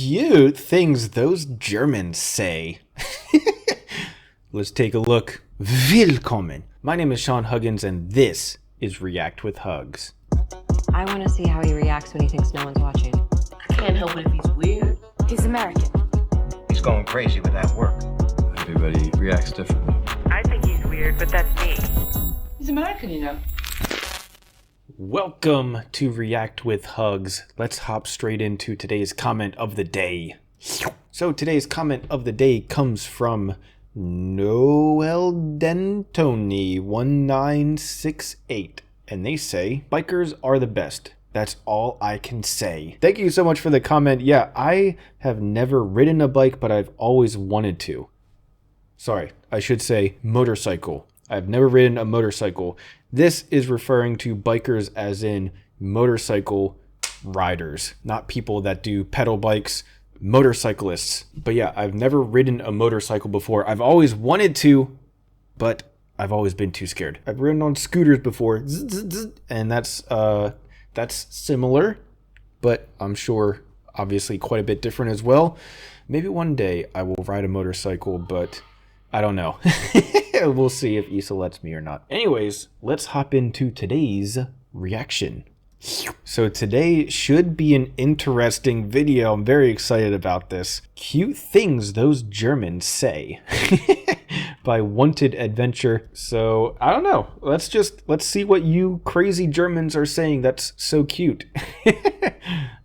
cute things those Germans say. Let's take a look. Willkommen. My name is Sean Huggins, and this is React with Hugs. I want to see how he reacts when he thinks no one's watching. I can't help it if he's weird. He's American. He's going crazy with that work. Everybody reacts differently. I think he's weird, but that's me. He's American, you know. Welcome to React with Hugs. Let's hop straight into today's comment of the day. So today's comment of the day comes from Noel Dentoni 1968, and they say, bikers are the best. That's all I can say. Thank you so much for the comment. Yeah, I have never ridden a bike, but I've always wanted to. Sorry, I should say motorcycle. I've never ridden a motorcycle. This is referring to bikers as in motorcycle riders, not people that do pedal bikes, motorcyclists. But yeah, I've never ridden a motorcycle before. I've always wanted to, but I've always been too scared. I've ridden on scooters before, and that's similar, but I'm sure obviously quite a bit different as well. Maybe one day I will ride a motorcycle, but I don't know. We'll see if Issa lets me or not. Anyways, let's hop into today's reaction. So today should be an interesting video. I'm very excited about this. Cute things those Germans say by Wanted Adventure. So I don't know. Let's see what you crazy Germans are saying that's so cute.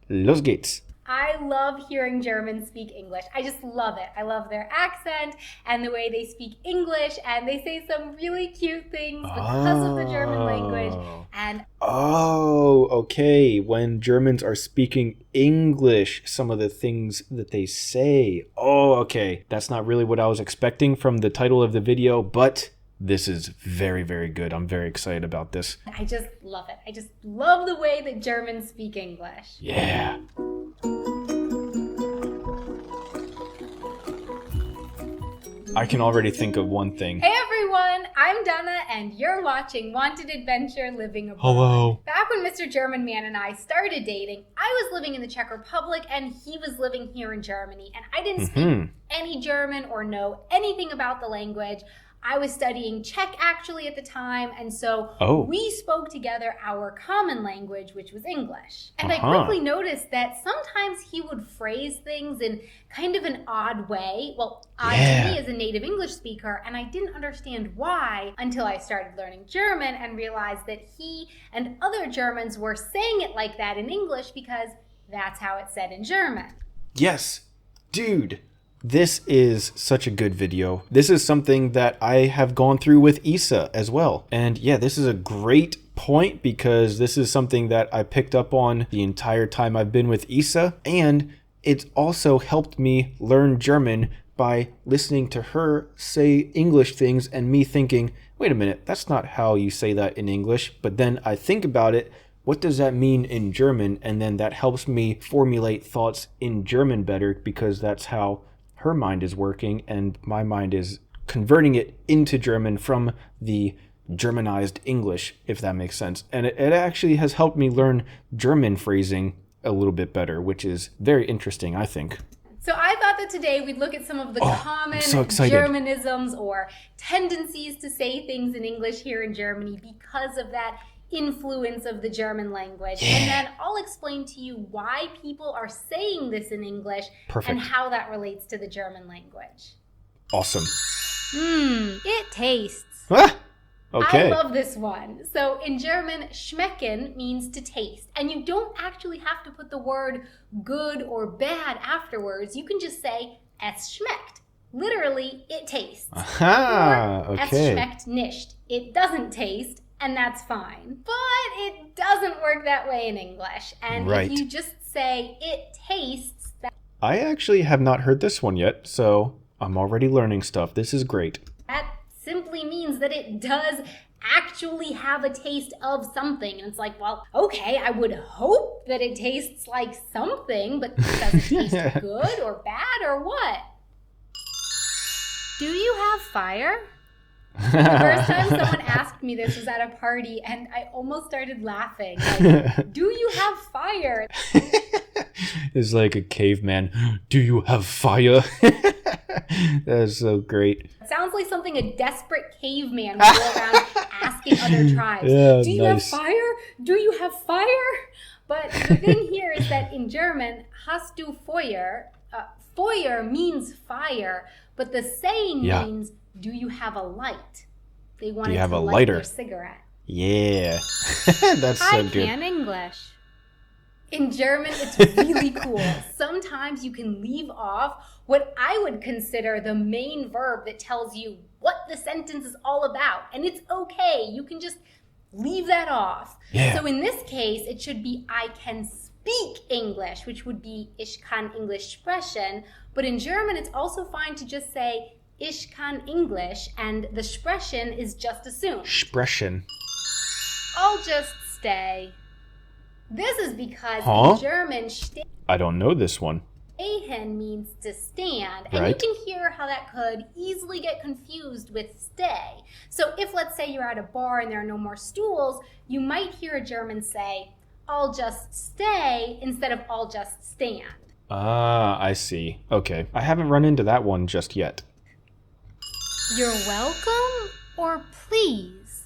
Los geht's. I love hearing Germans speak English. I just love it. I love their accent and the way they speak English, and they say some really cute things because of the German language. And okay. When Germans are speaking English, some of the things that they say. Okay. That's not really what I was expecting from the title of the video, but this is very, very good. I'm very excited about this. I just love it. I just love the way that Germans speak English. Yeah. I can already think of one thing. Hey everyone, I'm Donna and you're watching Wanted Adventure Living Abroad. Hello. Back when Mr. German Man and I started dating, I was living in the Czech Republic and he was living here in Germany, and I didn't speak any German or know anything about the language. I was studying Czech actually at the time, and so we spoke together our common language, which was English. And I quickly noticed that sometimes he would phrase things in kind of an odd way. Well, odd to me as a native English speaker, and I didn't understand why until I started learning German and realized that he and other Germans were saying it like that in English because that's how it's said in German. Yes, dude. This is such a good video. This is something that I have gone through with Issa as well. And yeah, this is a great point because this is something that I picked up on the entire time I've been with Issa. And it's also helped me learn German by listening to her say English things and me thinking, wait a minute, that's not how you say that in English. But then I think about it. What does that mean in German? And then that helps me formulate thoughts in German better because that's how her mind is working and my mind is converting it into German from the Germanized English, if that makes sense. And it actually has helped me learn German phrasing a little bit better, which is very interesting, I think. So I thought that today we'd look at some of the common Germanisms or tendencies to say things in English here in Germany because of that influence of the German language. And then I'll explain to you why people are saying this in English and how that relates to the German language. Awesome. It tastes. Okay. I love this one. So in German, schmecken means to taste. And you don't actually have to put the word good or bad afterwards. You can just say, es schmeckt. Literally, it tastes. Or es schmeckt nicht. It doesn't taste. And that's fine. But it doesn't work that way in English. And if you just say, it tastes... I actually have not heard this one yet, so I'm already learning stuff. This is great. That simply means that it does actually have a taste of something. And it's like, well, okay, I would hope that it tastes like something, but does it taste good or bad or what? Do you have fire? The first time someone asked me this was at a party, and I almost started laughing. Like, do you have fire? It's like a caveman. Do you have fire? That is so great. It sounds like something a desperate caveman would go around asking other tribes. Yeah, do you nice. have fire? Do you have fire? But the thing here is that in German, hast du Feuer? Feuer means fire, but the saying means, do you have a light? They wanted have to a light lighter? their cigarette. Yeah. That's so I good. can English. In German, it's really cool. Sometimes you can leave off what I would consider the main verb that tells you what the sentence is all about. And it's okay. You can just leave that off. Yeah. So in this case, it should be I can speak English, which would be Ich kann English sprechen. But in German, it's also fine to just say Ich kann English, and the sprechen is just assumed. Expression. I'll just stay. This is because Huh? in German, I don't know this one. stehen means to stand, and Right. you can hear how that could easily get confused with stay. So if, let's say, you're at a bar and there are no more stools, you might hear a German say, I'll just stay, instead of I'll just stand. Ah, I see. Okay. I haven't run into that one just yet. You're welcome or please?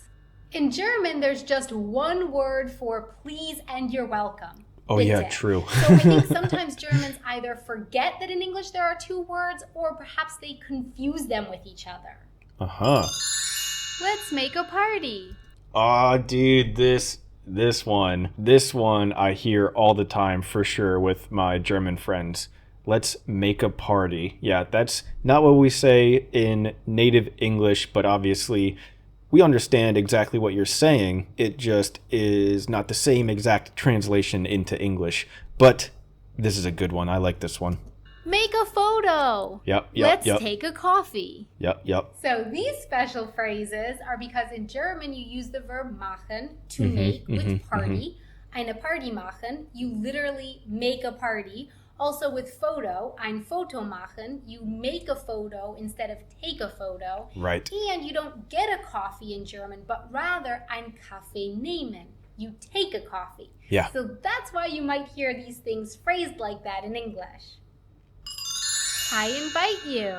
In German, there's just one word for please and you're welcome. Oh, That's yeah, it. true. So I think sometimes Germans either forget that in English there are two words, or perhaps they confuse them with each other. Uh-huh. Let's make a party. Aw, dude, this one I hear all the time for sure with my German friends. Let's make a party. Yeah, that's not what we say in native English, but obviously we understand exactly what you're saying. It just is not the same exact translation into English. But this is a good one. I like this one. Make a photo. Yep. Let's take a coffee. Yep. So these special phrases are because in German you use the verb machen, to make, with party. Eine Party machen, you literally make a party. Also with photo, ein Foto machen, you make a photo instead of take a photo. Right. And you don't get a coffee in German, but rather ein Kaffee nehmen. You take a coffee. Yeah. So that's why you might hear these things phrased like that in English. I invite you.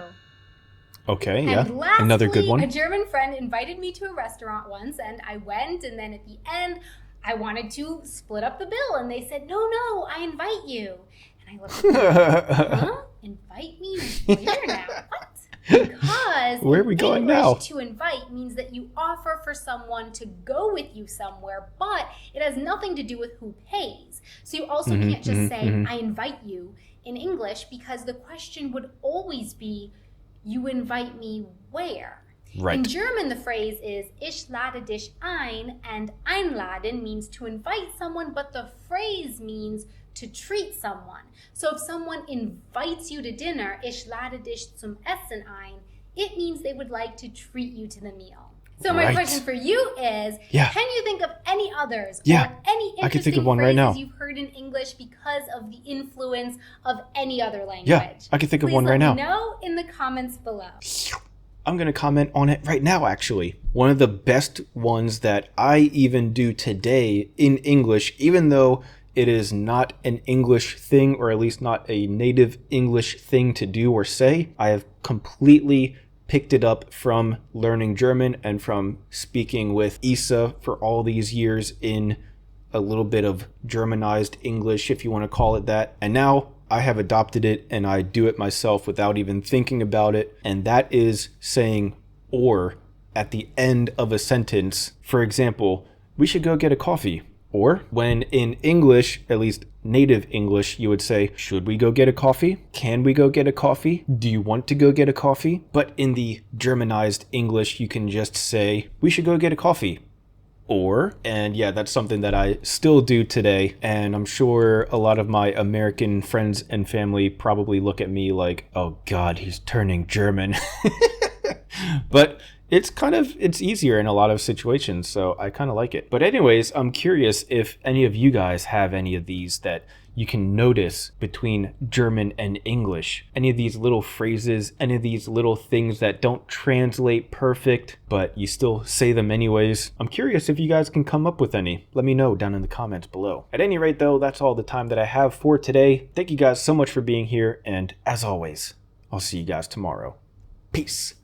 Okay, yeah. And lastly, Another good one. a German friend invited me to a restaurant once, and I went, and then at the end, I wanted to split up the bill, and they said, no, I invite you. And I looked at them, huh? Invite me? Where now? What? Because Where are we in going English, now? to invite means that you offer for someone to go with you somewhere, but it has nothing to do with who pays. So you also can't just say, I invite you in English, because the question would always be, you invite me where? Right. In German, the phrase is Ich lade dich ein, and einladen means to invite someone, but the phrase means to treat someone. So if someone invites you to dinner, Ich lade dich zum Essen ein, it means they would like to treat you to the meal. So my Right. question for you is, Yeah. can you think of any others Yeah. or any I can think of interesting one right now. phrases you've heard in English because of the influence of any other language? Yeah, I can think of one right now. Please let me know in the comments below. I'm going to comment on it right now, actually. One of the best ones that I even do today in English, even though it is not an English thing, or at least not a native English thing to do or say, I have completely picked it up from learning German and from speaking with Isa for all these years in a little bit of Germanized English, if you want to call it that. And now I have adopted it and I do it myself without even thinking about it. And that is saying or at the end of a sentence. For example, we should go get a coffee. Or when in English, at least native English, you would say, should we go get a coffee? Can we go get a coffee? Do you want to go get a coffee? But in the Germanized English, you can just say, we should go get a coffee. Or, and yeah, that's something that I still do today. And I'm sure a lot of my American friends and family probably look at me like, oh God, he's turning German. But it's easier in a lot of situations, so I kind of like it. But anyways, I'm curious if any of you guys have any of these that you can notice between German and English. Any of these little phrases, any of these little things that don't translate perfect, but you still say them anyways. I'm curious if you guys can come up with any. Let me know down in the comments below. At any rate though, that's all the time that I have for today. Thank you guys so much for being here, and as always, I'll see you guys tomorrow. Peace.